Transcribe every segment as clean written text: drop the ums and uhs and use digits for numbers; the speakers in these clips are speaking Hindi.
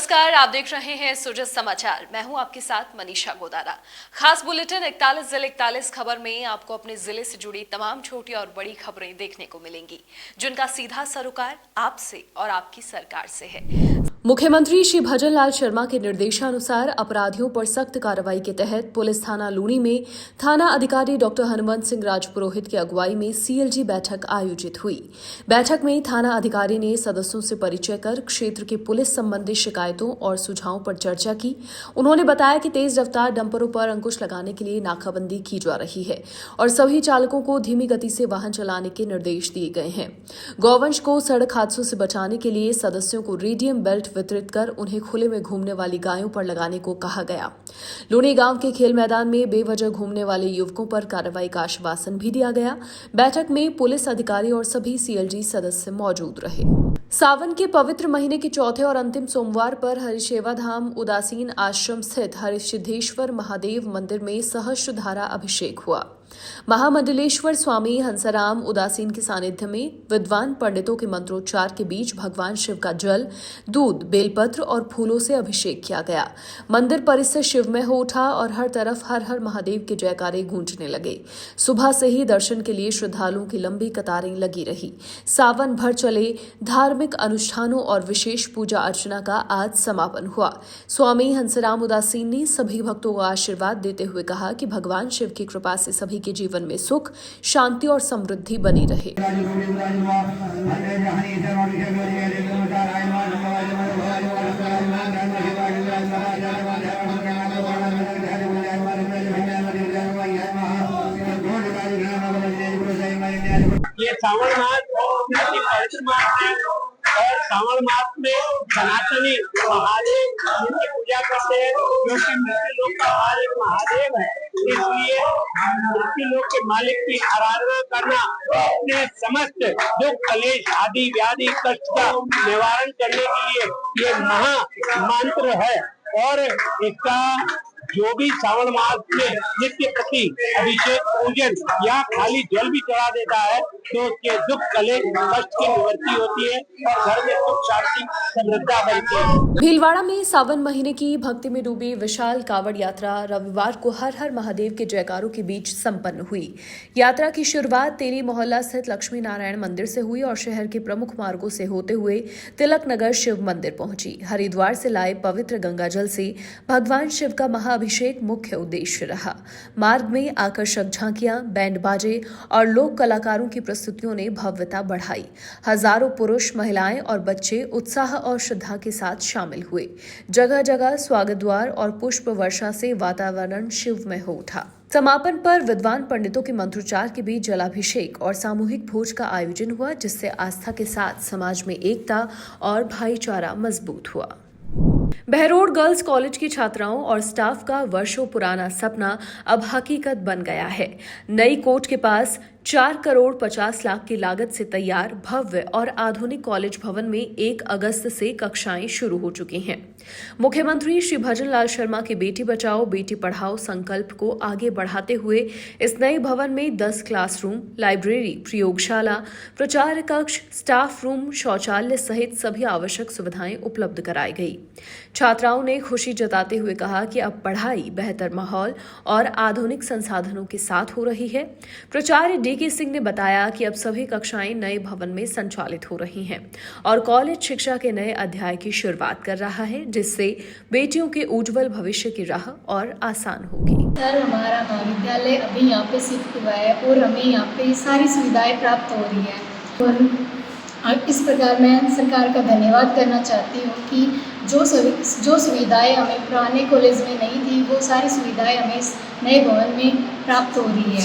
नमस्कार, आप देख रहे हैं सुरज समाचार। मैं हूं आपके साथ मनीषा गोदारा। खास बुलेटिन 41 जिले 41 खबर में आपको अपने जिले से जुड़ी तमाम छोटी और बड़ी खबरें देखने को मिलेंगी, जिनका सीधा सरोकार आपसे और आपकी सरकार से है। मुख्यमंत्री श्री भजन लाल शर्मा के निर्देशानुसार अपराधियों पर सख्त कार्रवाई के तहत पुलिस थाना लूनी में थाना अधिकारी डॉक्टर हनुमंत सिंह राजपुरोहित की अगुवाई में सीएलजी बैठक आयोजित हुई। बैठक में थाना अधिकारी ने सदस्यों से परिचय कर क्षेत्र के पुलिस संबंधी शिकायतों और सुझावों पर चर्चा की। उन्होंने बताया कि तेज रफ्तार डंपरों पर अंकुश लगाने के लिए नाकाबंदी की जा रही है और सभी चालकों को धीमी गति से वाहन चलाने के निर्देश दिए गए हैं। गौवंश को सड़क हादसों से बचाने के लिए सदस्यों को रेडियम बेल्ट वितरित कर उन्हें खुले में घूमने वाली गायों पर लगाने को कहा गया। लूनी गांव के खेल मैदान में बेवजह घूमने वाले युवकों पर कार्रवाई का आश्वासन भी दिया गया। बैठक में पुलिस अधिकारी और सभी सीएलजी सदस्य मौजूद रहे। सावन के पवित्र महीने के चौथे और अंतिम सोमवार पर हरिशेवा धाम उदासीन आश्रम स्थित हरिसिद्धेश्वर महादेव मंदिर में सहस्त्रधारा अभिषेक हुआ। महामंडलेश्वर स्वामी हंसराम उदासीन के सानिध्य में विद्वान पंडितों के मंत्रोच्चार के बीच भगवान शिव का जल, दूध, बेलपत्र और फूलों से अभिषेक किया गया। मंदिर परिसर शिवमय हो उठा और हर तरफ हर हर महादेव के जयकारे गूंजने लगे। सुबह से ही दर्शन के लिए श्रद्धालुओं की लंबी कतारें लगी रही। सावन भर चले धार्मिक अनुष्ठानों और विशेष पूजा अर्चना का आज समापन हुआ। स्वामी हंसराम उदासीन ने सभी भक्तों को आशीर्वाद देते हुए कहा कि भगवान शिव की कृपा से सभी के जीवन में सुख, शांति और समृद्धि बनी रहे। ये सावन मास अति पवित्र मास है और सावन मास में सनातनी महादेव की पूजा करते हैं, क्योंकि मृत्यु लोक का मालिक महादेव है। इसलिए मृत्यु लोक के मालिक की आराधना करना अपने समस्त दुख, कलेश आदि व्याधि कष्ट का निवारण करने के लिए ये महा मंत्र है। और इसका जो भी श्रावण मास में नित्य प्रति अभिषेक पूजन या खाली जल भी चढ़ा देता है तो उसके दुख, कलेश, कष्ट की निवृत्ति होती है और घर में सुख, शांति, समृद्धि बनती है। भीलवाड़ा में सावन महीने की भक्ति में डूबी विशाल कावड़ यात्रा रविवार को हर हर महादेव के जयकारों के बीच संपन्न हुई। यात्रा की शुरुआत तेली मोहल्ला स्थित लक्ष्मी नारायण मंदिर से हुई और शहर के प्रमुख मार्गों से होते हुए तिलक नगर शिव मंदिर पहुंची। हरिद्वार से लाए पवित्र गंगा जल से भगवान शिव का महाअभिषेक मुख्य उद्देश्य रहा। मार्ग में आकर्षक झांकियां, बैंड बाजे और लोक कलाकारों की प्रस्तुतियों ने भव्यता बढ़ाई। हजारों पुरुष, महिलाएं और बच्चे उत्साह और श्रद्धा के साथ शामिल हुए। जगह जगह स्वागत द्वार और पुष्प वर्षा से वातावरण शिवमय हो उठा। समापन पर विद्वान पंडितों के मंत्रोच्चार के बीच जलाभिषेक और सामूहिक भोज का आयोजन हुआ, जिससे आस्था के साथ समाज में एकता और भाईचारा मजबूत हुआ। बहरोड गर्ल्स कॉलेज की छात्राओं और स्टाफ का वर्षों पुराना सपना अब हकीकत बन गया है। नई कोर्ट के पास 4 करोड़ 50 लाख की लागत से तैयार भव्य और आधुनिक कॉलेज भवन में 1 अगस्त से कक्षाएं शुरू हो चुकी हैं। मुख्यमंत्री श्री भजन लाल शर्मा के बेटी बचाओ बेटी पढ़ाओ संकल्प को आगे बढ़ाते हुए इस नए भवन में 10 क्लासरूम, लाइब्रेरी, प्रयोगशाला, प्रचार कक्ष, स्टाफ रूम, शौचालय सहित सभी आवश्यक सुविधाएं उपलब्ध कराई गई। छात्राओं ने खुशी जताते हुए कहा कि अब पढ़ाई बेहतर माहौल और आधुनिक संसाधनों के साथ हो रही है। प्राचार्य डी.के. सिंह ने बताया कि अब सभी कक्षाएं नए भवन में संचालित हो रही हैं और कॉलेज शिक्षा के नए अध्याय की शुरुआत कर रहा है, जिससे बेटियों के उज्जवल भविष्य की राह और आसान होगी। सर, हमारा महाविद्यालय अभी यहाँ पे शिफ्ट हुआ है और हमें यहाँ पे सारी सुविधाएं प्राप्त हो रही है और इस प्रकार मैं सरकार का धन्यवाद करना चाहती हूँ कि जो सुविधाएं हमें पुराने कॉलेज में नहीं थी, वो सारी सुविधाएं हमें इस नए भवन में प्राप्त हो रही है।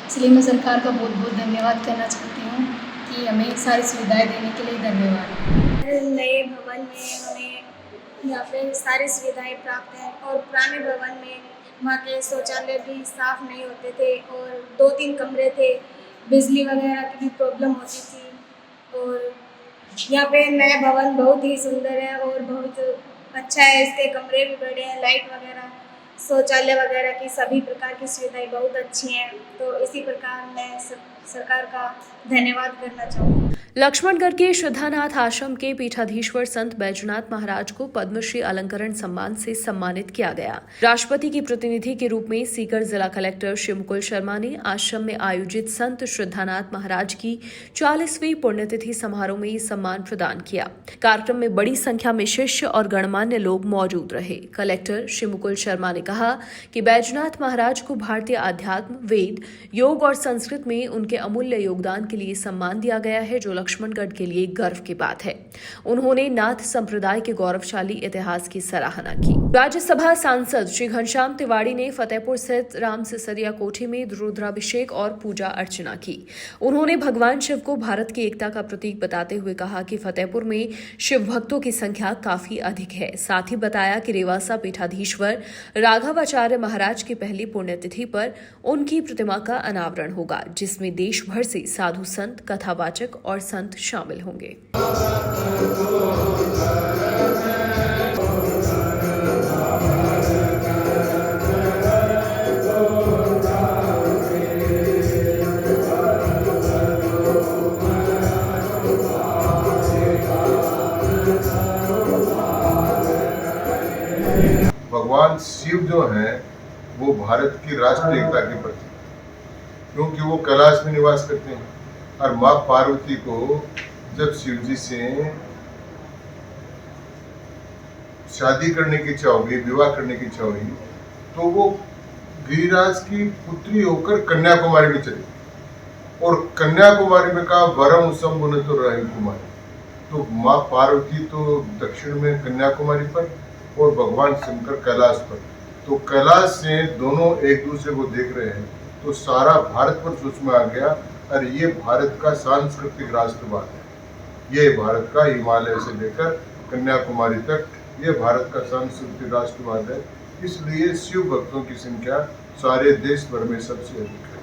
इसलिए मैं सरकार का बहुत बहुत धन्यवाद करना चाहती हूँ कि हमें सारी सुविधाएं देने के लिए धन्यवाद। नए भवन में हमें यहाँ पे सारी सुविधाएं प्राप्त हैं और पुराने भवन में वहाँ के शौचालय भी साफ नहीं होते थे और 2-3 कमरे थे, बिजली वगैरह की भी प्रॉब्लम होती थी। और यहाँ पे नया भवन बहुत ही सुंदर है और बहुत अच्छा है। इसके कमरे भी बड़े हैं, लाइट वगैरह, शौचालय वगैरह की सभी प्रकार की सुविधाएं बहुत अच्छी हैं। तो इसी प्रकार मैं सरकार का धन्यवाद करना चाहूँगी। लक्ष्मणगढ़ के श्रद्धानाथ आश्रम के पीठाधीश्वर संत बैजनाथ महाराज को पद्मश्री अलंकरण सम्मान से सम्मानित किया गया। राष्ट्रपति की प्रतिनिधि के रूप में सीकर जिला कलेक्टर श्री मुकुल शर्मा ने आश्रम में आयोजित संत श्रद्धानाथ महाराज की 40वीं पुण्यतिथि समारोह में ये सम्मान प्रदान किया। कार्यक्रम में बड़ी संख्या में शिष्य और गणमान्य लोग मौजूद रहे। कलेक्टर श्री मुकुल शर्मा ने कहा कि बैजनाथ महाराज को भारतीय अध्यात्म, वेद, योग और संस्कृत में उनके अमूल्य योगदान के लिए सम्मान दिया गया है, जो लक्ष्मणगढ़ के लिए गर्व की बात है। उन्होंने नाथ संप्रदाय के गौरवशाली इतिहास की सराहना की। राज्यसभा सांसद श्री घनश्याम तिवारी ने फतेहपुर स्थित राम सिसरिया कोठी में रुद्राभिषेक और पूजा अर्चना की। उन्होंने भगवान शिव को भारत की एकता का प्रतीक बताते हुए कहा कि फतेहपुर में शिव भक्तों की संख्या काफी अधिक है। साथ ही बताया कि रेवासा पीठाधीश्वर राघवाचार्य महाराज की पहली पुण्यतिथि पर उनकी प्रतिमा का अनावरण होगा, जिसमें देश भर से साधु संत, कथावाचक और संत शामिल होंगे। भगवान शिव जो हैं वो भारत की राष्ट्रीय एकता के प्रतीक, क्योंकि वो कैलाश में निवास करते हैं। और माँ पार्वती को जब शिव जी से शादी करने की इच्छा होगी, विवाह करने की इच्छा होगी, तो वो गिरिराज की पुत्री होकर कन्याकुमारी में चली, और कन्याकुमारी में कहा वरम संबुन तो रही कुमारी। तो माँ पार्वती तो दक्षिण में कन्याकुमारी पर और भगवान शंकर कैलाश पर। तो कैलाश से दोनों एक दूसरे को देख रहे हैं, तो सारा भारत पर सोच में आ गया, और ये भारत का सांस्कृतिक राष्ट्रवाद है। ये भारत का हिमालय से लेकर कन्याकुमारी तक ये भारत का सांस्कृतिक राष्ट्रवाद है। इसलिए शिव भक्तों की संख्या सारे देश भर में सबसे अधिक है।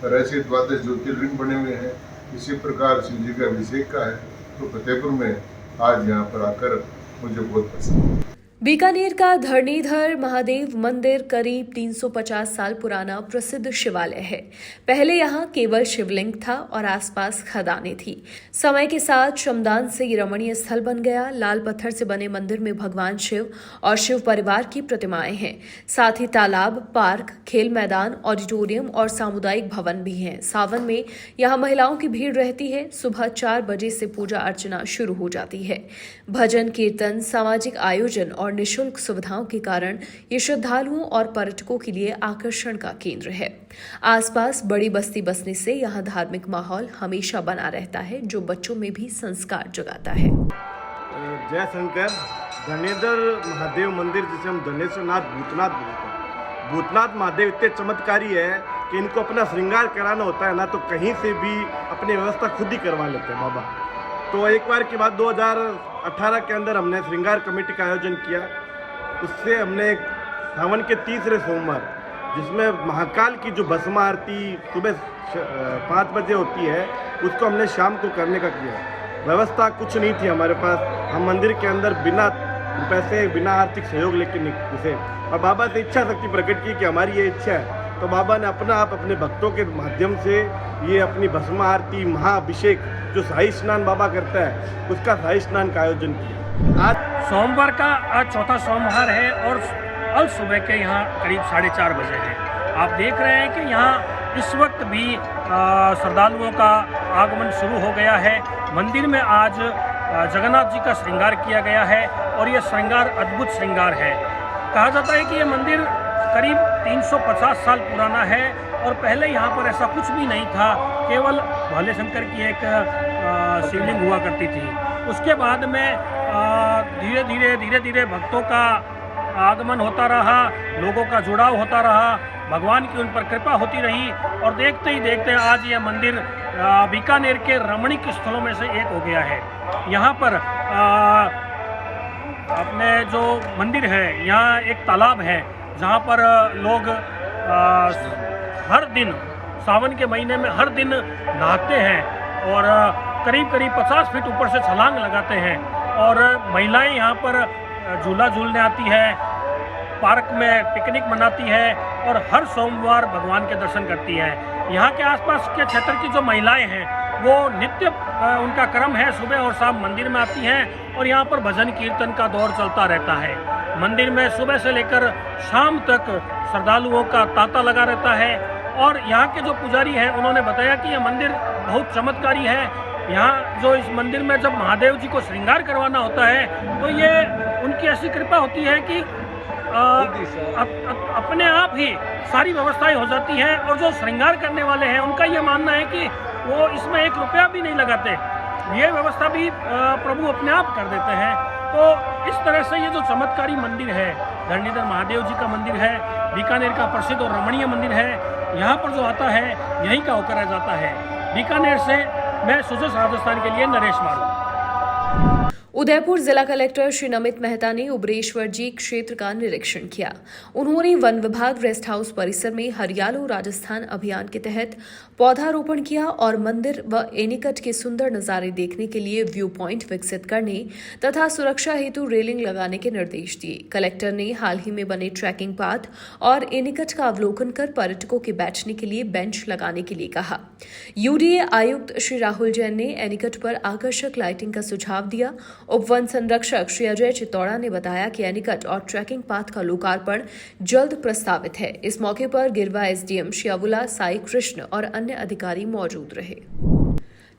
और ऐसे 12 ज्योतिर्लिंग बने हुए हैं। इसी प्रकार शिव जी का अभिषेक का है। तो फतेहपुर में आज यहाँ पर आकर मुझे बहुत पसंद है। बीकानेर का धरणीधर महादेव मंदिर करीब 350 साल पुराना प्रसिद्ध शिवालय है। पहले यहाँ केवल शिवलिंग था और आसपास खदानें थी। समय के साथ श्रमदान से ये रमणीय स्थल बन गया। लाल पत्थर से बने मंदिर में भगवान शिव और शिव परिवार की प्रतिमाएं हैं। साथ ही तालाब, पार्क, खेल मैदान, ऑडिटोरियम और सामुदायिक भवन भी हैं। सावन में यहाँ महिलाओं की भीड़ रहती है। सुबह 4 बजे से पूजा अर्चना शुरू हो जाती है। भजन, कीर्तन, सामाजिक आयोजन और निःशुल्क सुविधाओं के कारण ये श्रद्धालुओं और पर्यटकों के लिए आकर्षण का केंद्र है। आसपास बड़ी बस्ती बसने से यहाँ धार्मिक माहौल हमेशा बना रहता है, जो बच्चों में भी संस्कार जगाता है। जय शंकर। धरणीधर महादेव मंदिर, जिसे हम धनेश्वरनाथ भूतनाथ बोलते हैं, भूतनाथ महादेव इतने चमत्कारी है कि इनको अपना श्रृंगार कराना होता है ना, तो कहीं से भी अपनी व्यवस्था खुद ही करवा लेते हैं बाबा। तो एक बार की बात 2018 के अंदर हमने श्रृंगार कमेटी का आयोजन किया। उससे हमने सावन के तीसरे सोमवार, जिसमें महाकाल की जो भस्म आरती सुबह 5 बजे होती है, उसको हमने शाम को करने का किया। व्यवस्था कुछ नहीं थी हमारे पास। हम मंदिर के अंदर बिना पैसे, बिना आर्थिक सहयोग लेके घुसे और बाबा से इच्छा शक्ति प्रकट की कि हमारी ये इच्छा है। तो बाबा ने अपना आप अपने भक्तों के माध्यम से ये अपनी भस्म आरती, महाअभिषेक, जो शाही स्नान बाबा करता है, उसका शाही स्नान का आयोजन किया। आज सोमवार का आज चौथा सोमवार है और अल सुबह के यहाँ करीब 4:30 बजे हैं। आप देख रहे हैं कि यहाँ इस वक्त भी श्रद्धालुओं का आगमन शुरू हो गया है। मंदिर में आज जगन्नाथ जी का श्रृंगार किया गया है और ये श्रृंगार अद्भुत श्रृंगार है। कहा जाता है कि ये मंदिर करीब 350 साल पुराना है और पहले यहाँ पर ऐसा कुछ भी नहीं था, केवल भोले शंकर की एक शिवलिंग हुआ करती थी। उसके बाद में धीरे धीरे भक्तों का आगमन होता रहा, लोगों का जुड़ाव होता रहा, भगवान की उन पर कृपा होती रही और देखते ही देखते आज यह मंदिर बीकानेर के रमणीक स्थलों में से एक हो गया है। यहाँ पर अपने जो मंदिर है, यहाँ एक तालाब है जहाँ पर लोग हर दिन सावन के महीने में हर दिन नहाते हैं और करीब 50 फीट ऊपर से छलांग लगाते हैं और महिलाएं यहाँ पर झूला झूलने आती है, पार्क में पिकनिक मनाती है और हर सोमवार भगवान के दर्शन करती है। यहाँ के आसपास के क्षेत्र की जो महिलाएं हैं वो नित्य उनका क्रम है, सुबह और शाम मंदिर में आती हैं और यहाँ पर भजन कीर्तन का दौर चलता रहता है। मंदिर में सुबह से लेकर शाम तक श्रद्धालुओं का तांता लगा रहता है। और यहाँ के जो पुजारी हैं उन्होंने बताया कि यह मंदिर बहुत चमत्कारी है। यहाँ जो इस मंदिर में जब महादेव जी को श्रृंगार करवाना होता है तो ये उनकी ऐसी कृपा होती है कि अपने आप ही सारी व्यवस्थाएं हो जाती हैं। और जो श्रृंगार करने वाले हैं उनका ये मानना है कि वो इसमें 1 रुपया भी नहीं लगाते, ये व्यवस्था भी प्रभु अपने आप कर देते हैं। तो इस तरह से ये जो चमत्कारी मंदिर है, धरणीधर महादेव जी का मंदिर है, बीकानेर का प्रसिद्ध और रमणीय मंदिर है। यहाँ पर जो आता है यहीं का होकर रह जाता है। बीकानेर से मैं सुजस राजस्थान के लिए नरेश मारू। उदयपुर जिला कलेक्टर श्री नमित मेहता ने उबरेश्वर जी क्षेत्र का निरीक्षण किया। उन्होंने वन विभाग रेस्ट हाउस परिसर में हरियालो राजस्थान अभियान के तहत पौधारोपण किया और मंदिर व एनीकट के सुंदर नजारे देखने के लिए व्यू पॉइंट विकसित करने तथा सुरक्षा हेतु रेलिंग लगाने के निर्देश दिए। कलेक्टर ने हाल ही में बने ट्रैकिंग पाथ और एनीकट का अवलोकन कर पर्यटकों के बैठने के लिए बेंच लगाने के लिए कहा। यूडीए आयुक्त श्री राहुल जैन ने एनीकट पर आकर्षक लाइटिंग का सुझाव दिया। उप वन संरक्षक श्री अजय चित्तौड़ा ने बताया कि एनीकट और ट्रैकिंग पाथ का लोकार्पण जल्द प्रस्तावित है। इस मौके पर गिरवा एसडीएम श्री अबुला साई कृष्ण और अन्य अधिकारी मौजूद रहे।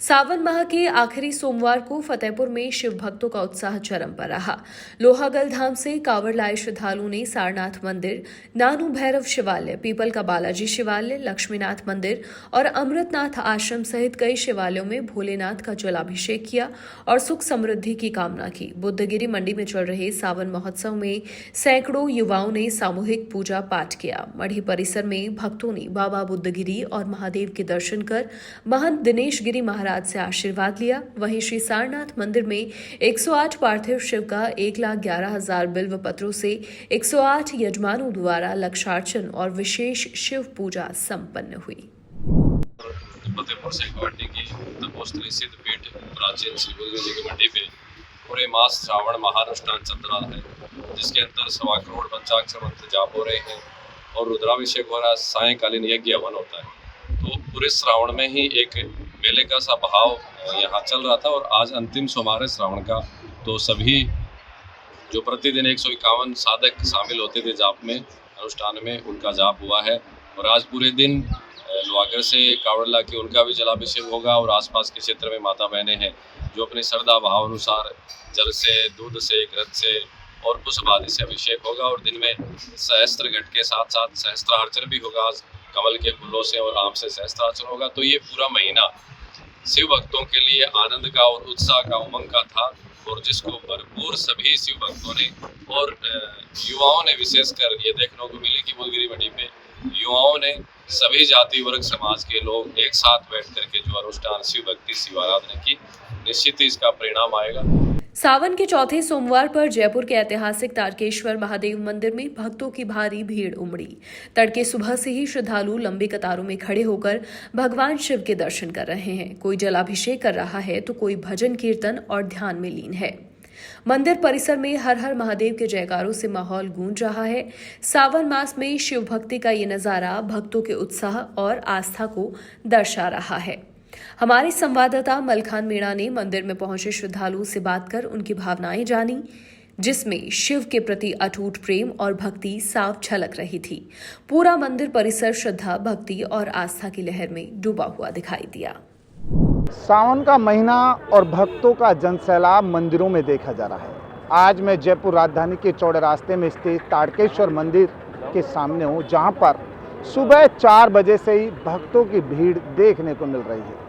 सावन माह के आखिरी सोमवार को फतेहपुर में शिव भक्तों का उत्साह चरम पर रहा। लोहागल धाम से कांवड़ लाए श्रद्धालुओं ने सारनाथ मंदिर, नानू भैरव शिवालय, पीपल का बालाजी शिवालय, लक्ष्मीनाथ मंदिर और अमृतनाथ आश्रम सहित कई शिवालयों में भोलेनाथ का जलाभिषेक किया और सुख समृद्धि की कामना की। बुद्धगिरी मंडी में चल रहे सावन महोत्सव में सैकड़ों युवाओं ने सामूहिक पूजा पाठ किया। मढ़ी परिसर में भक्तों ने बाबा बुद्धगिरी और महादेव के दर्शन कर महंत दिनेश गिरी महाराज से आशीर्वाद लिया। वहीं श्री सारनाथ मंदिर में 108 पार्थिव शिव का 1,11,000 बिल्व पत्रों से 108 यजमानों द्वारा लक्षार्चन और विशेष शिव पूजा संपन्न हुई। फतेहपुर से गुवाहाटी की तपोस्थली सिद्ध पीठ प्राचीन श्री बुद्धगिरी जी की मंडी पे पूरे मास श्रावण महानुष्ठान चल रहा है, जिसके अंदर 1.25 करोड़ पंचाक्षर मंत्र जाप हो रहे हैं और रुद्राभिषेक हो रहा है। सायंकालीन यज्ञ हवन होता है। तो पूरे श्रावण में ही एक मेले का सा भाव यहाँ चल रहा था और आज अंतिम सोमवार है श्रावण का। तो सभी जो प्रतिदिन 151 साधक शामिल होते थे जाप में, अनुष्ठान में, उनका जाप हुआ है। और आज पूरे दिन लोहागर से कांवड़ ला के उनका भी जलाभिषेक होगा और आसपास के क्षेत्र में माता बहनें हैं जो अपने श्रद्धा भाव अनुसार जल से, दूध से, घृत से और पुष्प आदि से अभिषेक होगा। और दिन में सहस्त्र घट के साथ साथ सहस्त्रार्चन भी होगा। आज कमल के फूलों से और आम से सहस्त्रार्चन होगा। तो ये पूरा महीना शिव भक्तों के लिए आनंद का और उत्साह का, उमंग का था और जिसको भरपूर सभी शिव भक्तों ने और युवाओं ने विशेषकर ये देखने को मिली कि बुद्धगिरी मंडी में युवाओं ने, सभी जाति वर्ग समाज के लोग एक साथ बैठ करके जो अनुष्ठान शिव भक्ति, शिव आराधना की, निश्चित ही इसका परिणाम आएगा। सावन के चौथे सोमवार पर जयपुर के ऐतिहासिक तारकेश्वर महादेव मंदिर में भक्तों की भारी भीड़ उमड़ी। तड़के सुबह से ही श्रद्धालु लंबी कतारों में खड़े होकर भगवान शिव के दर्शन कर रहे हैं। कोई जलाभिषेक कर रहा है तो कोई भजन कीर्तन और ध्यान में लीन है। मंदिर परिसर में हर हर महादेव के जयकारों से माहौल गूंज रहा है। सावन मास में शिव भक्ति का ये नजारा भक्तों के उत्साह और आस्था को दर्शा रहा है। हमारे संवाददाता मलखान मीणा ने मंदिर में पहुंचे श्रद्धालुओं से बात कर उनकी भावनाएं जानी, जिसमें शिव के प्रति अटूट प्रेम और भक्ति साफ झलक रही थी। पूरा मंदिर परिसर श्रद्धा, भक्ति और आस्था की लहर में डूबा हुआ दिखाई दिया। सावन का महीना और भक्तों का जनसैलाब मंदिरों में देखा जा रहा है। आज मैं जयपुर राजधानी के चौड़े रास्ते में स्थित तारकेश्वर मंदिर के सामने हूँ, जहाँ पर सुबह 4 बजे से ही भक्तों की भीड़ देखने को मिल रही है।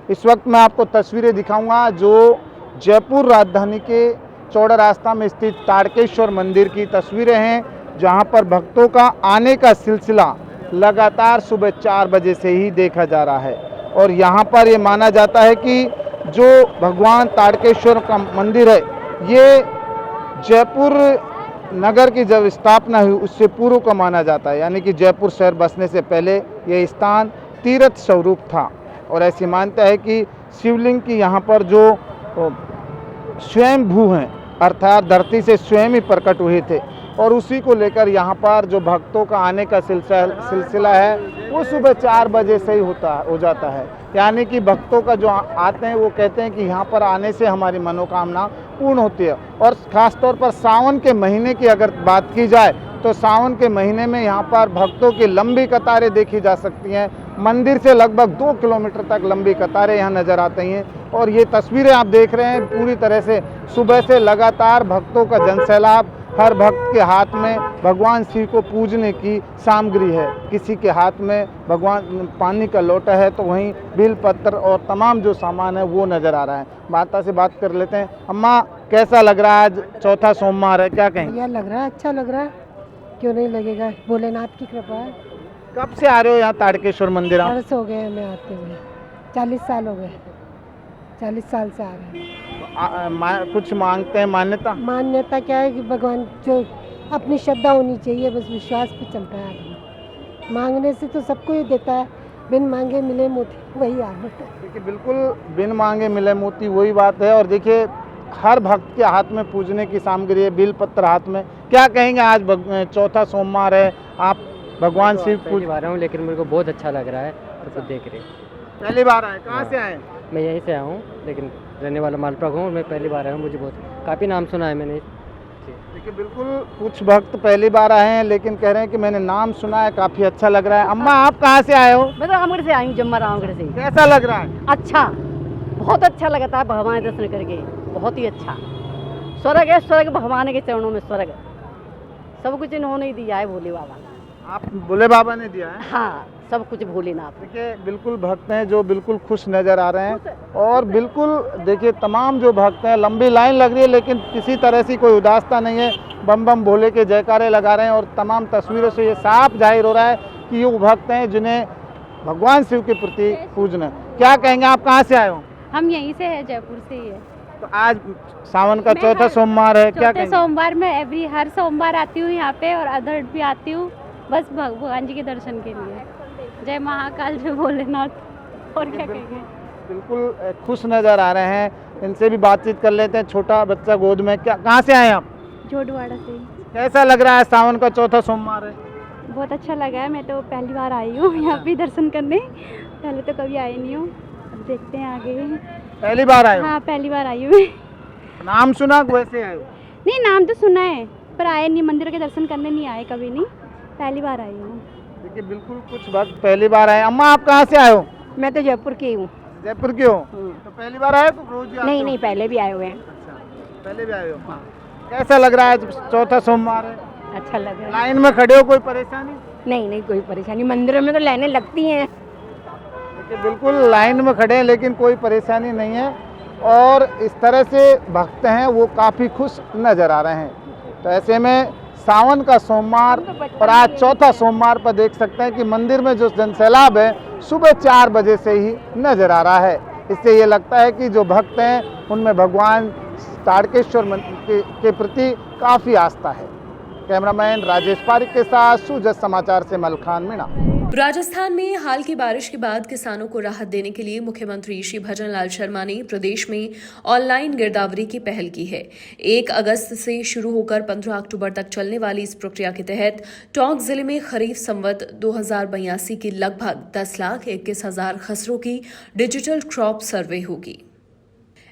इस वक्त मैं आपको तस्वीरें दिखाऊंगा जो जयपुर राजधानी के चौड़ा रास्ता में स्थित तारकेश्वर मंदिर की तस्वीरें हैं, जहां पर भक्तों का आने का सिलसिला लगातार सुबह 4 बजे से ही देखा जा रहा है। और यहां पर ये माना जाता है कि जो भगवान तारकेश्वर का मंदिर है, ये जयपुर नगर की जब स्थापना हुई उससे पूर्व का माना जाता है, यानी कि जयपुर शहर बसने से पहले ये स्थान तीर्थ स्वरूप था। और ऐसी मान्यता है कि शिवलिंग की यहाँ पर जो स्वयं भू हैं, अर्थात धरती से स्वयं ही प्रकट हुए थे, और उसी को लेकर यहाँ पर जो भक्तों का आने का सिलसिला है वो सुबह 4 बजे से ही हो जाता है। यानी कि भक्तों का जो आते हैं वो कहते हैं कि यहाँ पर आने से हमारी मनोकामना पूर्ण होती है। और ख़ास तौर पर सावन के महीने की अगर बात की जाए तो सावन के महीने में यहाँ पर भक्तों की लंबी कतारें देखी जा सकती हैं। मंदिर से लगभग 2 किलोमीटर तक लंबी कतारें यहाँ नज़र आती हैं। और ये तस्वीरें आप देख रहे हैं पूरी तरह से सुबह से लगातार भक्तों का जनसैलाब। हर भक्त के हाथ में भगवान शिव को पूजने की सामग्री है। किसी के हाथ में भगवान पानी का लोटा है तो वहीं बिल पत्र और तमाम जो सामान है वो नज़र आ रहा है। माता से बात कर लेते हैं। अम्मा, कैसा लग रहा है? आज चौथा सोमवार है, क्या कहेंगे? बढ़िया लग रहा है, अच्छा लग रहा है, क्यों नहीं लगेगा, भोलेनाथ की कृपा है। कब से आ रहे हो यहाँ ताड़केश्वर मंदिर? आप वर्ष हो गए हमें आते हुए, 40 साल हो गए, 40 साल से आ रहे हैं। कुछ मांगते हैं? मान्यता क्या है कि भगवान जो अपनी श्रद्धा होनी चाहिए, बस विश्वास पे चलता है आदमी। मांगने से तो सबको ही देता है, बिन मांगे मिले मोती, वही आदत है। देखिए, बिल्कुल बिन मांगे मिले मोती, वही बात है। और देखिए, हर भक्त के हाथ में पूजने की सामग्री है, बिल पत्र हाथ में। क्या कहेंगे? आज चौथा सोमवार है, आप भगवान शिव पहली बार आया हूँ, लेकिन मेरे को बहुत अच्छा लग रहा है। तो देख रहे पहली बार आए? कहाँ से आए? मैं यहीं से आया हूँ, लेकिन रहने वाला मालपुरा हूँ। मैं पहली बार आया हूँ, मुझे बहुत काफ़ी नाम सुना है मैंने। देखिए, बिल्कुल कुछ भक्त पहली बार आए हैं लेकिन कह रहे हैं कि मैंने नाम सुना है, काफ़ी अच्छा लग रहा है। अम्मा, आप कहाँ से आए हो? मैं तो रामगढ़ से आई हूँ, जम्मा रामगढ़ से। कैसा लग रहा है? अच्छा, बहुत अच्छा लगता है भगवान दर्शन करके, बहुत ही अच्छा। स्वर्ग है, स्वर्ग भगवान के चरणों में स्वर्ग, सब कुछ इन्होंने ही दिया है, भोले बाबा। आप भोले बाबा ने दिया है? हाँ, सब कुछ भोलेनाथ। देखिए, बिल्कुल भक्त हैं जो बिल्कुल खुश नज़र आ रहे हैं। और बिल्कुल देखिए, तमाम जो भक्त हैं, लंबी लाइन लग रही है लेकिन किसी तरह से कोई उदासता नहीं है। बम बम भोले के जयकारे लगा रहे हैं। और तमाम तस्वीरों से ये साफ जाहिर हो रहा है कि ये भक्त हैं जिन्हें भगवान शिव के प्रति पूजना। क्या कहेंगे? आप कहाँ से आए हो? हम यहीं से है, जयपुर से ही है। तो आज सावन का चौथा सोमवार है, क्या कहेंगे? सोमवार में हर सोमवार आती हूँ यहाँ पे, और अदर भी आती हूँ, बस भगवान जी के दर्शन के लिए। जय महाकाल, जय भोलेनाथ। और क्या कहेंगे? बिल्कुल खुश नज़र आ रहे हैं। इनसे भी बातचीत कर लेते हैं। छोटा बच्चा गोद में, क्या कहाँ से आए आप? जोडवाड़ा से। कैसा लग रहा है? सावन का चौथा सोमवार है। बहुत अच्छा लगा है। मैं तो पहली बार आई हूँ यहाँ पे दर्शन करने, पहले तो कभी आई नहीं हूँ। अब देखते हैं आगे। पहली बार आए हो? हाँ, पहली बार आई हूँ। नाम सुना, वैसे आए हो? नहीं, नाम तो सुना है पर आए नहीं, मंदिर के दर्शन करने नहीं आए, कभी नहीं, पहली बार आई हूँ। देखिए, बिल्कुल कुछ भक्त पहली बार आए। अम्मा, आप कहाँ से आए हो? मैं तो जयपुर की हूँ। जयपुर की हो? तो पहली बार आए तो रोज आते नहीं हो? नहीं, पहले भी आए हुए हैं। अच्छा, पहले भी आए हो। कैसा लग रहा है? चौथा सोमवार है, अच्छा लग रहा है। लाइन में खड़े हो, कोई परेशानी? नहीं नहीं, कोई परेशानी। मंदिरों में तो लाइनें लगती हैं। देखिए, बिल्कुल लाइन में खड़े हैं लेकिन कोई परेशानी नहीं है। और इस तरह से भक्त हैं वो काफ़ी खुश नज़र आ रहे हैं। तो ऐसे में सावन का सोमवार और आज चौथा सोमवार पर देख सकते हैं कि मंदिर में जो जनसैलाब है सुबह 4 बजे से ही नज़र आ रहा है। इससे ये लगता है कि जो भक्त हैं उनमें भगवान ताड़केश्वर के प्रति काफ़ी आस्था है। कैमरामैन राजेश पारिक के साथ सुजस समाचार से मलखान मीणा। राजस्थान में हाल की बारिश के बाद किसानों को राहत देने के लिए मुख्यमंत्री श्री भजन लाल शर्मा ने प्रदेश में ऑनलाइन गिरदावरी की पहल की है। 1 अगस्त से शुरू होकर 15 अक्टूबर तक चलने वाली इस प्रक्रिया के तहत टोंक जिले में खरीफ संवत 2082 की लगभग 10,21,000 खसरों की डिजिटल क्रॉप सर्वे होगी।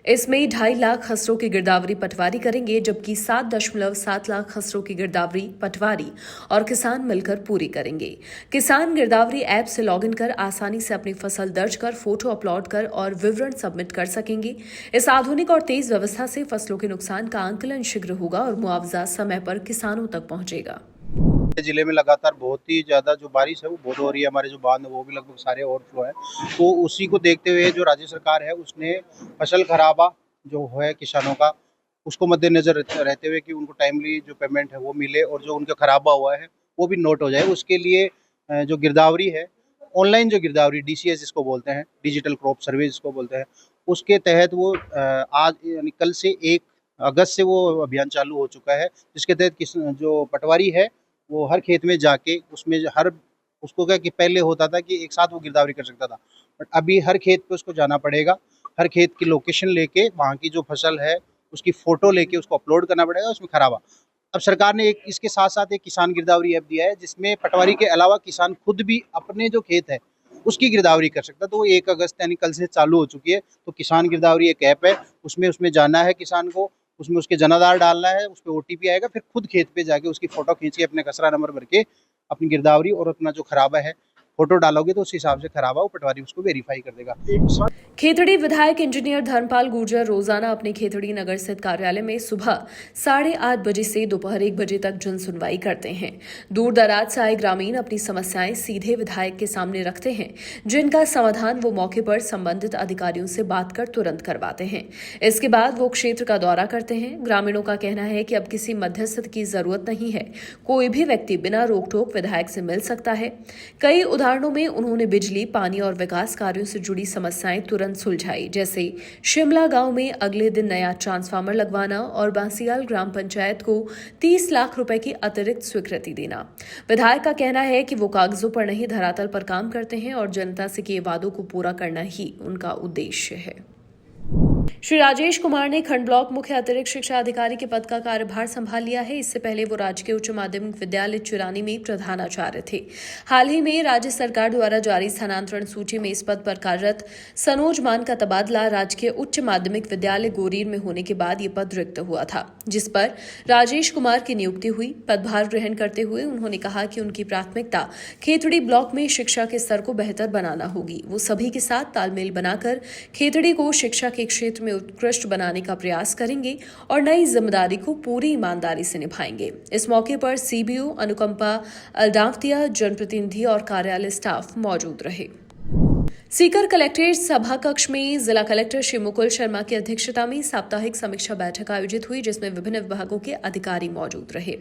इसमें 2.5 लाख खसरों की गिरदावरी पटवारी करेंगे, जबकि 7.7 लाख खसरों की गिरदावरी पटवारी और किसान मिलकर पूरी करेंगे। किसान गिरदावरी ऐप से लॉगिन कर आसानी से अपनी फसल दर्ज कर, फोटो अपलोड कर और विवरण सबमिट कर सकेंगे। इस आधुनिक और तेज व्यवस्था से फसलों के नुकसान का आंकलन शीघ्र होगा और मुआवजा समय पर किसानों तक पहुंचेगा। जिले में लगातार बहुत ही ज़्यादा जो बारिश है वो बहुत हो रही है। हमारे जो बांध है वो भी लगभग सारे ओवरफ्लो है। तो उसी को देखते हुए जो राज्य सरकार है उसने फसल खराबा जो है किसानों का, उसको मद्देनजर रहते हुए कि उनको टाइमली जो पेमेंट है वो मिले और जो उनका खराबा हुआ है वो भी नोट हो जाए। उसके लिए जो गिरदावरी है, ऑनलाइन जो गिरदावरी DCS जिसको बोलते हैं, डिजिटल क्रॉप सर्वे जिसको बोलते हैं, उसके तहत वो आज यानी कल से 1 अगस्त से वो अभियान चालू हो चुका है। जिसके तहत जो पटवारी है वो हर खेत में जाके उसमें उसको क्या कि पहले होता था कि एक साथ वो गिरदावरी कर सकता था, बट अभी हर खेत पे उसको जाना पड़ेगा। हर खेत की लोकेशन लेके वहाँ की जो फसल है उसकी फ़ोटो लेके उसको अपलोड करना पड़ेगा। उसमें खराबा अब सरकार ने एक इसके साथ साथ एक किसान गिरदावरी ऐप दिया है, जिसमें पटवारी के अलावा किसान खुद भी अपने जो खेत है उसकी गिरदावरी कर सकता है। तो वो 1 अगस्त यानी कल से चालू हो चुकी है। तो किसान गिरदावरी एक ऐप है, उसमें जाना है किसान को, उसमें उसके जनाधार डालना है, उस पर OTP आएगा, फिर खुद खेत पे जाके उसकी फोटो खींच के अपने खसरा नंबर भर के अपनी गिरदावरी और अपना जो खराबा है फोटो डालोगे तो उस हिसाब से खराबा वो पटवारी उसको वेरीफाई कर देगा। खेतड़ी विधायक इंजीनियर धर्मपाल गुर्जर रोजाना अपने खेतड़ी नगर स्थित कार्यालय में सुबह 8:30 बजे से दोपहर 1 बजे तक जन सुनवाई करते हैं। दूर दराज से आए ग्रामीण अपनी समस्याएं सीधे विधायक के सामने रखते हैं, जिनका समाधान वो मौके पर संबंधित अधिकारियों से बात कर तुरंत करवाते हैं। इसके बाद वो क्षेत्र का दौरा करते हैं। ग्रामीणों का कहना है कि अब किसी मध्यस्थ की जरूरत नहीं है, कोई भी व्यक्ति बिना रोक टोक विधायक से मिल सकता है। कई उदाहरणों में उन्होंने बिजली, पानी और विकास कार्यों से जुड़ी समस्याएं तुरंत सुलझाई, जैसे शिमला गांव में अगले दिन नया ट्रांसफार्मर लगवाना और बांसियाल ग्राम पंचायत को 30 लाख रुपए की अतिरिक्त स्वीकृति देना। विधायक का कहना है कि वो कागजों पर नहीं धरातल पर काम करते हैं और जनता से किए वादों को पूरा करना ही उनका उद्देश्य है। श्री राजेश कुमार ने खंड ब्लॉक मुख्य अतिरिक्त शिक्षा अधिकारी के पद का कार्यभार संभाल लिया है। इससे पहले वो राजकीय उच्च माध्यमिक विद्यालय चिरानी में प्रधानाचार्य थे। हाल ही में राज्य सरकार द्वारा जारी स्थानांतरण सूची में इस पद पर कार्यरत सनोज मान का तबादला राजकीय उच्च माध्यमिक विद्यालय गोरीर में होने के बाद ये पद रिक्त हुआ था, जिस पर राजेश कुमार की नियुक्ति हुई। पदभार ग्रहण करते हुए उन्होंने कहा कि उनकी प्राथमिकता खेतड़ी ब्लॉक में शिक्षा के स्तर को बेहतर बनाना होगी। वो सभी के साथ तालमेल बनाकर खेतड़ी को शिक्षा के क्षेत्र में उत्कृष्ट बनाने का प्रयास करेंगे और नई जिम्मेदारी को पूरी ईमानदारी से निभाएंगे। इस मौके पर CBO अनुकंपा अल्डावतिया, जनप्रतिनिधि और कार्यालय स्टाफ मौजूद रहे। सीकर कलेक्ट्रेट सभा कक्ष में जिला कलेक्टर श्री मुकुल शर्मा की अध्यक्षता में साप्ताहिक समीक्षा बैठक आयोजित हुई, जिसमें विभिन्न विभागों के अधिकारी मौजूद रहे।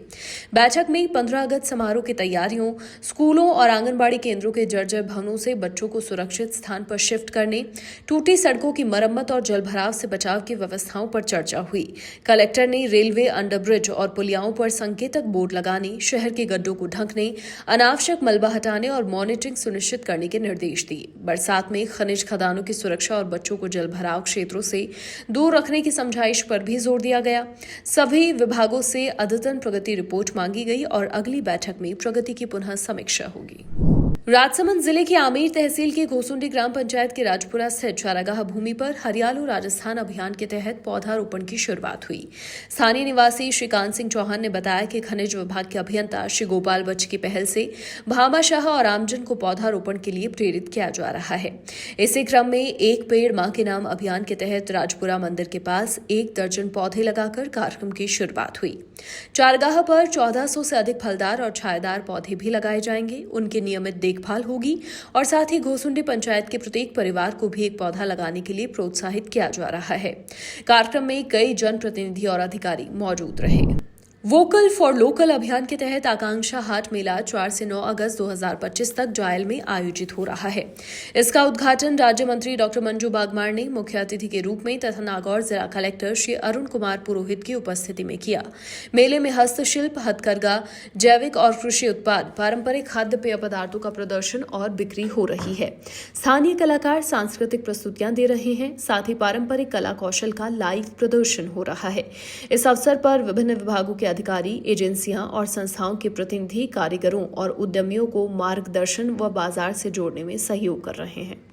बैठक में 15 अगस्त समारोह की तैयारियों, स्कूलों और आंगनबाड़ी केंद्रों के जर्जर भवनों से बच्चों को सुरक्षित स्थान पर शिफ्ट करने, टूटी सड़कों की मरम्मत और जलभराव से बचाव की व्यवस्थाओं पर चर्चा हुई। कलेक्टर ने रेलवे अंडरब्रिज और पुलियाओं पर संकेतक बोर्ड लगाने, शहर के गड्ढों को ढकने, अनावश्यक मलबा हटाने और मॉनिटरिंग सुनिश्चित करने के निर्देश दिए। बरसात में खनिज खदानों की सुरक्षा और बच्चों को जलभराव क्षेत्रों से दूर रखने की समझाइश पर भी जोर दिया गया। सभी विभागों से अद्यतन प्रगति रिपोर्ट मांगी गई और अगली बैठक में प्रगति की पुनः समीक्षा होगी। राजसमंद जिले की आमेर तहसील की घोसुंडी ग्राम पंचायत के राजपुरा स्थित चारागाह भूमि पर हरियालो राजस्थान अभियान के तहत पौधारोपण की शुरुआत हुई। स्थानीय निवासी श्रीकांत सिंह चौहान ने बताया कि खनिज विभाग के अभियंता श्री गोपाल बच्च की पहल से भामाशाह और आमजन को पौधारोपण के लिए प्रेरित किया जा रहा है। इसी क्रम में एक पेड़ मां के नाम अभियान के तहत राजपुरा मंदिर के पास 1 दर्जन पौधे लगाकर कार्यक्रम की शुरुआत हुई। चारागाह पर 1400 से अधिक फलदार और छायादार पौधे भी लगाए जाएंगे। उनके नियमित देखभाल होगी और साथ ही घोसुंडी पंचायत के प्रत्येक परिवार को भी एक पौधा लगाने के लिए प्रोत्साहित किया जा रहा है। कार्यक्रम में कई जनप्रतिनिधि और अधिकारी मौजूद रहे। वोकल फॉर लोकल अभियान के तहत आकांक्षा हाट मेला 4 से 9 अगस्त 2025 तक जायल में आयोजित हो रहा है। इसका उद्घाटन राज्य मंत्री डॉक्टर मंजू बागमार ने मुख्य अतिथि के रूप में तथा नागौर जिला कलेक्टर श्री अरुण कुमार पुरोहित की उपस्थिति में किया। मेले में हस्तशिल्प, हथकरघा, जैविक और कृषि उत्पाद, पारंपरिक खाद्य पेय पदार्थों का प्रदर्शन और बिक्री हो रही है। स्थानीय कलाकार सांस्कृतिक प्रस्तुतियां दे रहे हैं, साथ ही पारंपरिक कला कौशल का लाइव प्रदर्शन हो रहा है। इस अवसर पर विभिन्न विभागों के अधिकारी, एजेंसियां और संस्थाओं के प्रतिनिधि कारीगरों और उद्यमियों को मार्गदर्शन व बाजार से जोड़ने में सहयोग कर रहे हैं।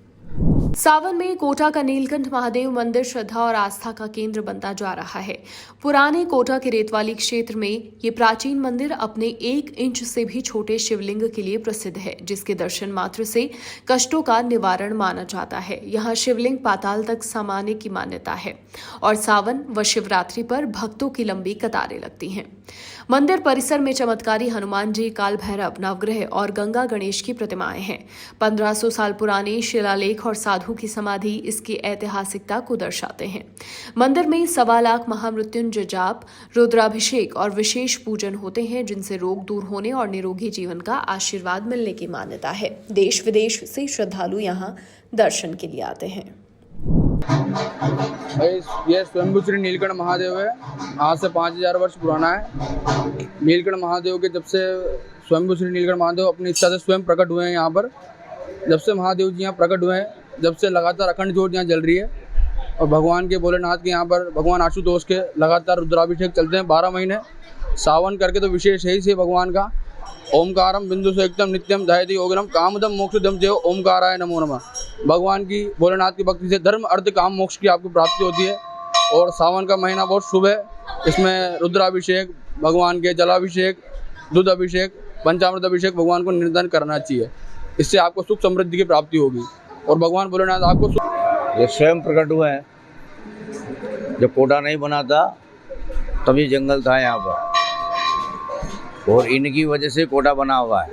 सावन में कोटा का नीलकंठ महादेव मंदिर श्रद्धा और आस्था का केंद्र बनता जा रहा है। पुराने कोटा के रेतवाली क्षेत्र में ये प्राचीन मंदिर अपने 1 इंच से भी छोटे शिवलिंग के लिए प्रसिद्ध है, जिसके दर्शन मात्र से कष्टों का निवारण माना जाता है। यहाँ शिवलिंग पाताल तक समाने की मान्यता है और सावन व शिवरात्रि पर भक्तों की लंबी कतारें लगती हैं। मंदिर परिसर में चमत्कारी हनुमान जी, काल भैरव, नवग्रह और गंगा गणेश की प्रतिमाएं हैं। 1500 साल पुराने शिलालेख और साधु की समाधि इसकी ऐतिहासिकता को दर्शाते हैं। मंदिर में 1.25 लाख महामृत्युंजय जाप, रुद्राभिषेक और विशेष पूजन होते हैं, जिनसे रोग दूर होने और निरोगी जीवन का आशीर्वाद मिलने की मान्यता है। देश विदेश से श्रद्धालु यहाँ दर्शन के लिए आते हैं। ये स्वयंभू श्री नीलकंठ महादेव है। आज से 5000 वर्ष पुराना है। नीलकंठ महादेव के जब से स्वयंभू श्री नीलकंठ महादेव अपनी इच्छा से स्वयं प्रकट हुए हैं यहाँ पर, जब से महादेव जी यहाँ प्रकट हुए हैं, जब से लगातार अखंड ज्योत यहाँ जल रही है और भगवान के भोलेनाथ के यहाँ पर भगवान आशुतोष के लगातार रुद्राभिषेक चलते हैं 12 महीने सावन करके तो विशेष है इसे भगवान का। ओमकारम बिंदु से एकदम नित्यम ध्यायति योगिनम कामदम मोक्षदम जय ओमकाराय नमो नमः। भगवान की भोलेनाथ की भक्ति से धर्म अर्थ काम मोक्ष की आपको प्राप्ति होती है। और सावन का महीना बहुत शुभ है। इसमें रुद्राभिषेक, भगवान के जलाभिषेक, दूध अभिषेक, पंचामृत अभिषेक भगवान को निर्धारण करना चाहिए। इससे आपको सुख समृद्धि की प्राप्ति होगी और भगवान भोलेनाथ आपको ये स्वयं प्रकट हुआ है। जब कोटा नहीं बना था तभी जंगल था यहाँ पर, और इनकी वजह से कोटा बना हुआ है।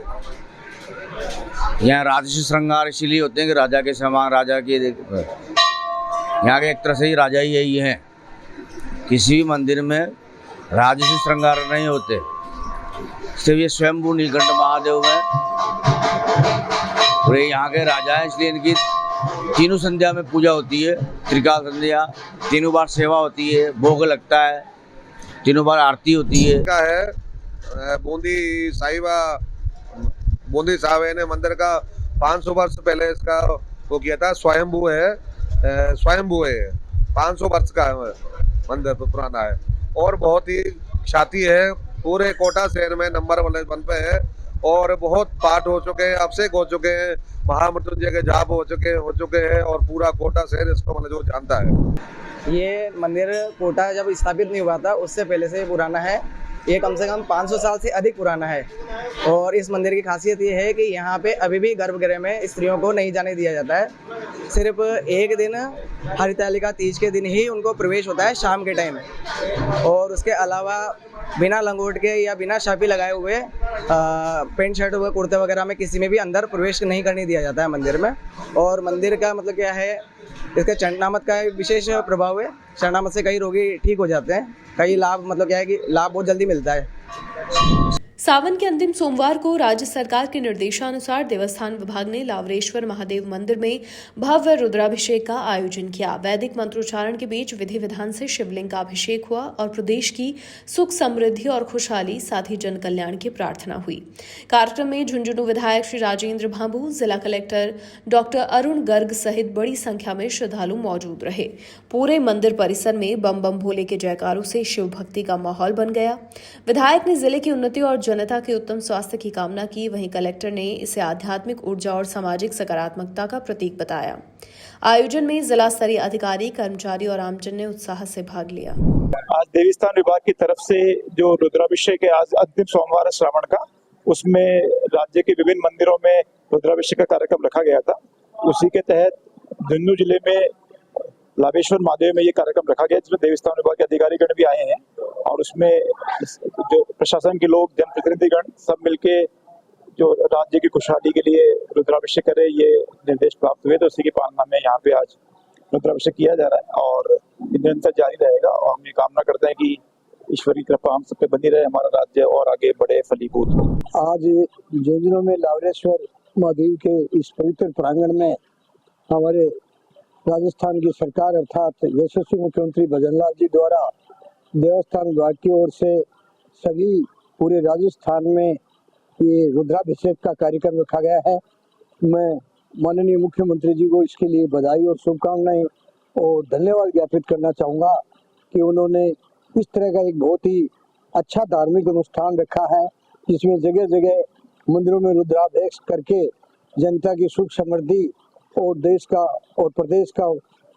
यहाँ राजसी श्रृंगार इसीलिए होते हैं कि राजा के समान, राजा के यहाँ के एक तरह से ही राजा ही यही है। किसी भी मंदिर में राजसी श्रृंगार नहीं होते। सिर्फ ये स्वयंभू नीलकंठ महादेव है और ये यहाँ के राजा हैं, इसलिए इनकी तीनों संध्या में पूजा होती है। त्रिकाल संध्या, तीनों बार सेवा होती है, भोग लगता है, तीनों बार आरती होती है। बूंदी साहब ने मंदिर का 500 वर्ष पहले इसका वो किया था। स्वयंभू है 500 वर्ष का मंदिर पुराना है और बहुत ही ख्याति है। पूरे कोटा शहर में नंबर 1 पे है और बहुत पाठ हो चुके हैं, अभिषेक हो चुके हैं, महामृत्युंजय के जाप हो चुके हैं और पूरा कोटा शहर इसको मतलब जो जानता है। ये मंदिर कोटा जब स्थापित नहीं हुआ था उससे पहले से पुराना है। ये कम से कम 500 साल से अधिक पुराना है और इस मंदिर की खासियत ये है कि यहाँ पे अभी भी गर्भगृह में स्त्रियों को नहीं जाने दिया जाता है। सिर्फ एक दिन हरितालिका तीज के दिन ही उनको प्रवेश होता है शाम के टाइम, और उसके अलावा बिना लंगोट के या बिना शाफी लगाए हुए पेंट शर्ट हुए कुर्ते वगैरह में किसी में भी अंदर प्रवेश नहीं करने दिया जाता है मंदिर में। और मंदिर का मतलब क्या है, इसके चरणामत का विशेष प्रभाव है। चरणामत से कई रोगी ठीक हो जाते हैं, कई लाभ मतलब क्या है कि लाभ बहुत जल्दी मिलता है। सावन के अंतिम सोमवार को राज्य सरकार के निर्देशानुसार देवस्थान विभाग ने लावरेश्वर महादेव मंदिर में भव्य रुद्राभिषेक का आयोजन किया। वैदिक मंत्रोच्चारण के बीच विधि विधान से शिवलिंग का अभिषेक हुआ और प्रदेश की सुख समृद्धि और खुशहाली साथ ही जन कल्याण की प्रार्थना हुई। कार्यक्रम में झुंझुनू विधायक श्री राजेंद्र भांबू, जिला कलेक्टर डॉक्टर अरुण गर्ग सहित बड़ी संख्या में श्रद्धालु मौजूद रहे। पूरे मंदिर परिसर में बम बम भोले के जयकारों से शिव भक्ति का माहौल बन गया। विधायक ने जिले की उन्नति और जनता के उत्तम स्वास्थ्य की कामना की। वहीं कलेक्टर ने इसे आध्यात्मिक ऊर्जा और सामाजिक सकारात्मकता का प्रतीक बताया। आयोजन में जिला स्तरीय अधिकारी, कर्मचारी और आमजन ने उत्साह से भाग लिया। आज देवस्थान विभाग की तरफ से जो रुद्राभिषेक है, आज अंतिम सोमवार है श्रावण का, उसमें राज्य के विभिन्न मंदिरों में रुद्राभिषेक का कार्यक्रम रखा गया था। उसी के तहत झुंझुनू जिले में लावेश्वर महादेव में ये कार्यक्रम रखा गया, जिसमें देवस्थान विभाग के अधिकारीगण भी आए हैं और उसमें जो प्रशासन के लोग, जनप्रतिनिधिगण सब मिलके जो राज्य की खुशहाली के लिए रुद्राभिषेक करे, ये निर्देश प्राप्त हुए। तो उसी की पालना में यहाँ पे आज रुद्राभिषेक किया जा रहा है और निरंतर जारी रहेगा। और हम ये कामना करते हैं कि ईश्वर की कृपा हम सब पे बनी रहे, हमारा राज्य और आगे बढ़े, फलीभूत हो। आज झुंझुनू में लावरेश्वर महादेव के इस पवित्र प्रांगण में हमारे राजस्थान की सरकार अर्थात यशस्वी मुख्यमंत्री भजनलाल जी द्वारा देवस्थान विभाग की ओर से सभी पूरे राजस्थान में ये रुद्राभिषेक का कार्यक्रम रखा गया है। मैं माननीय मुख्यमंत्री जी को इसके लिए बधाई और शुभकामनाएं और धन्यवाद ज्ञापित करना चाहूँगा कि उन्होंने इस तरह का एक बहुत ही अच्छा धार्मिक अनुष्ठान रखा है, जिसमें जगह जगह मंदिरों में रुद्राभिषेक करके जनता की सुख समृद्धि और देश का और प्रदेश का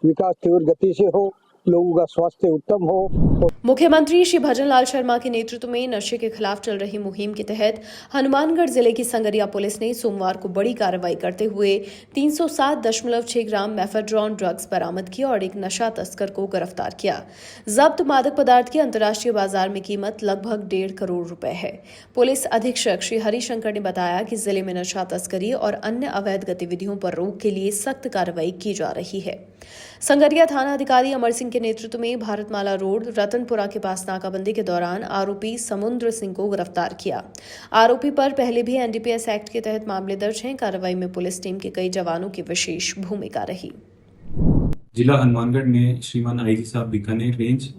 विकास तीव्र गति से हो, लोगों का स्वास्थ्य उत्तम हो। मुख्यमंत्री श्री भजनलाल शर्मा के नेतृत्व में नशे के खिलाफ चल रही मुहिम के तहत हनुमानगढ़ जिले की संगरिया पुलिस ने सोमवार को बड़ी कार्रवाई करते हुए 307.6 ग्राम मेफेड्रॉन ड्रग्स बरामद किया और एक नशा तस्कर को गिरफ्तार किया। जब्त मादक पदार्थ की अंतर्राष्ट्रीय बाजार में कीमत लगभग 1.5 करोड़ रुपए है। पुलिस अधीक्षक श्री हरिशंकर ने बताया कि जिले में नशा तस्करी और अन्य अवैध गतिविधियों पर रोक के लिए सख्त कार्रवाई की जा रही है। संगरिया थाना अधिकारी अमर सिंह के नेतृत्व में भारतमाला रोड रतनपुरा के पास नाकाबंदी के दौरान आरोपी समुद्र सिंह को गिरफ्तार किया। आरोपी पर पहले भी एनडीपीएस एक्ट के तहत मामले दर्ज हैं। कार्रवाई में पुलिस टीम के कई जवानों की विशेष भूमिका रही। जिला हनुमानगढ़ में श्रीमान आईजी साहब बीकानेर रेंज,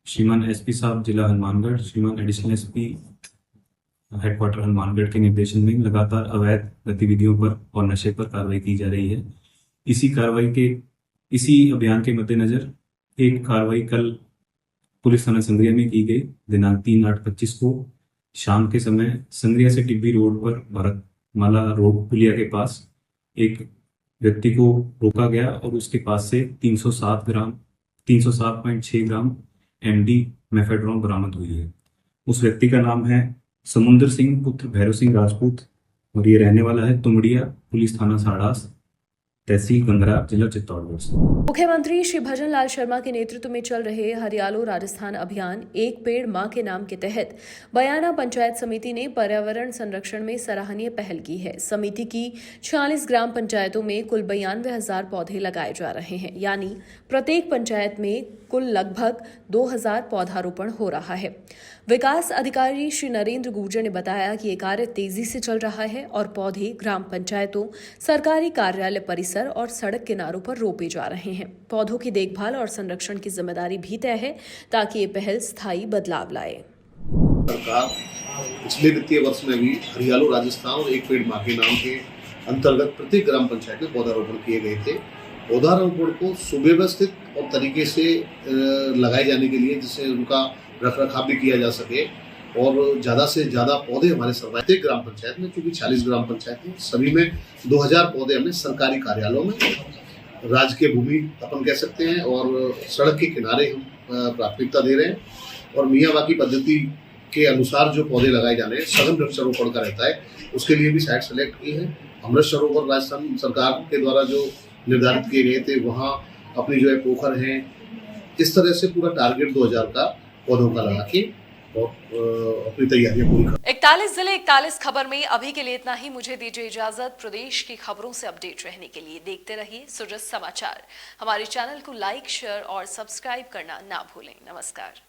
श्रीमान एसपी साहब जिला हनुमानगढ़, श्रीमान एडिशनल एसपी हेडक्वार्टर हनुमानगढ़ के निर्देशन में लगातार अवैध गतिविधियों पर और नशे पर कार्रवाई की जा रही है। इसी अभियान के मद्देनजर एक कार्रवाई कल पुलिस थाना संग्रिया में की गई। दिनांक 3/8/25 को शाम के समय संग्रिया से टिब्बी रोड पर भारतमाला रोड पुलिया के पास एक व्यक्ति को रोका गया और उसके पास से 307.6 ग्राम MD मेफेड्रोन बरामद हुई है। उस व्यक्ति का नाम है समुंदर सिंह पुत्र भैरव सिंह राजपूत और ये रहने वाला है तुमड़िया, पुलिस थाना साड़ास, तहसील गंगरा, जिला चित्तौड़गढ़ से। मुख्यमंत्री श्री भजन लाल शर्मा के नेतृत्व में चल रहे हरियालो राजस्थान अभियान एक पेड़ मां के नाम के तहत बयाना पंचायत समिति ने पर्यावरण संरक्षण में सराहनीय पहल की है। समिति की 46 ग्राम पंचायतों में कुल 92,000 पौधे लगाए जा रहे हैं, यानी प्रत्येक पंचायत में कुल लगभग 2,000 पौधारोपण हो रहा है। विकास अधिकारी श्री नरेंद्र गुर्जर ने बताया कि ये कार्य तेजी से चल रहा है और पौधे ग्राम पंचायतों, सरकारी कार्यालय परिसर और सड़क किनारों पर रोपे जा रहे हैं। पौधों की देखभाल और संरक्षण की जिम्मेदारी भी तय है ताकि ये पहल स्थायी बदलाव लाए। सरकार पिछले वित्तीय वर्ष में भी हरियालो राजस्थान और एक पेड़ मां के नाम के अंतर्गत प्रत्येक ग्राम पंचायत में पौधारोपण किए गए थे। पौधारोपण को सुव्यवस्थित और तरीके से लगाए जाने के लिए, जिससे उनका रखरखाव भी किया जा सके और ज़्यादा से ज़्यादा पौधे हमारे प्रत्येक ग्राम पंचायत में, चूँकि 40 ग्राम पंचायत हैं, सभी में 2,000 पौधे हमने सरकारी कार्यालयों में, राजकीय भूमि अपन कह सकते हैं, और सड़क के किनारे हम प्राथमिकता दे रहे हैं। और मियावाकी पद्धति के अनुसार जो पौधे लगाए जाने हैं, सघन वृक्षारोपण का रहता है, उसके लिए भी साइट सेलेक्ट की है। अमृत सरोवर राजस्थान सरकार के द्वारा जो निर्धारित किए गए थे, वहाँ अपनी जो है पोखर हैं, इस तरह से पूरा टारगेट 2,000 का पौधों का लगा के और अपनी तैयारियां पूरी कर। 41 जिले 41 खबर में अभी के लिए इतना ही। मुझे दीजिए इजाजत। प्रदेश की खबरों से अपडेट रहने के लिए देखते रहिए सुजस समाचार। हमारे चैनल को लाइक, शेयर और सब्सक्राइब करना ना भूलें। नमस्कार।